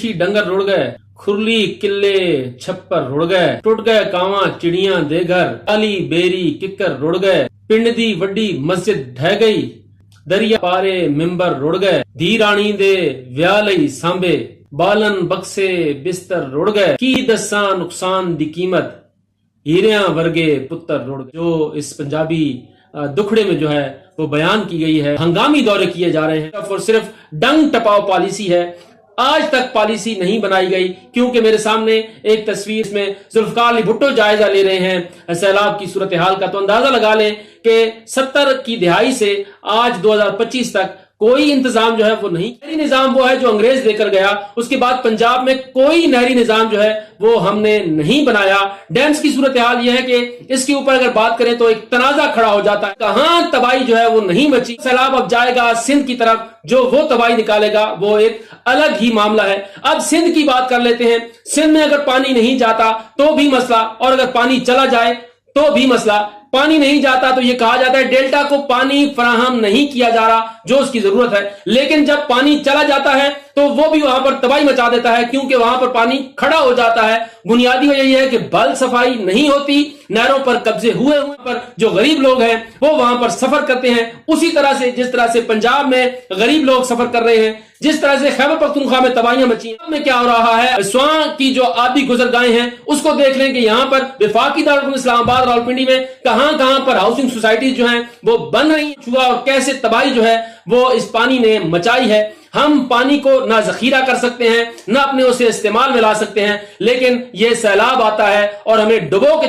पंछी डंगर रुड़ गए, खुरली किले छप्पर रुड़ गए, टूट गए कावां चिड़ियां दे घर, काली बेरी किक्कर रुड़ गए, पिंड दी वड्डी मस्जिद ढह गई, दरिया पारे मिंबर रुड़ गए, धी राणी दे विआह लई सांबे, बालन बक्से बिस्तर रुड़ गए, की दस्सां नुकसान दी कीमत, हीरियां वर्गे पुत्र रुड़ गए। जो इस पंजाबी दुखड़े में जो है वो बयान की गई है, हंगामी दौरे किए जा रहे हैं और सिर्फ डंग टपाव पॉलिसी है। आज तक पॉलिसी नहीं बनाई गई, क्योंकि मेरे सामने एक तस्वीर में जुल्फकार अली भुट्टो जायजा ले रहे हैं सैलाब की सूरत हाल का, तो अंदाजा लगा लें कि 70 की दिहाई से आज 2025 तक कोई इंतजाम जो है वो नहीं। नहरी निजाम वो है जो अंग्रेज देकर गया, उसके बाद पंजाब में कोई नहरी निजाम जो है वो हमने नहीं बनाया। डैम्स की सूरत हाल ये है कि इसके ऊपर अगर बात करें तो एक तनाजा खड़ा हो जाता है, कहां तबाही जो है वो नहीं बची। सैलाब अब जाएगा सिंध की तरफ, जो वो तबाही निकालेगा वो एक अलग ही मामला है। अब सिंध की बात कर लेते हैं। सिंध में अगर पानी नहीं जाता तो भी मसला, और अगर पानी चला जाए तो भी मसला। पानी नहीं जाता तो ये कहा जाता है डेल्टा को पानी फराहम नहीं किया जा रहा जो उसकी जरूरत है, लेकिन जब पानी चला जाता है तो वो भी वहां पर तबाही मचा देता है, क्योंकि वहां पर पानी खड़ा हो जाता है। बुनियादी वजह यह है कि बल सफाई नहीं होती, नहरों पर कब्जे हुए पर जो गरीब लोग हैं वो वहां पर सफर करते हैं, उसी तरह से जिस तरह से पंजाब में गरीब लोग सफर कर रहे हैं, जिस तरह से खैबर पख्तूनख्वा में तबाहियां मची में क्या हो रहा है। स्वां की जो आबी गुजरगाहें हैं उसको देख लें कि यहाँ पर वफाकी दारुल इस्लामाबाद रावलपिंडी में कहां पर हाउसिंग सोसाइटीज जो हैं वो बन रही हुआ, और कैसे तबाही जो है वो इस पानी ने मचाई है। हम पानी को ना जखीरा कर सकते हैं, ना अपने उसे इस्तेमाल में ला सकते हैं, लेकिन ये सैलाब आता है और हमें डुबो के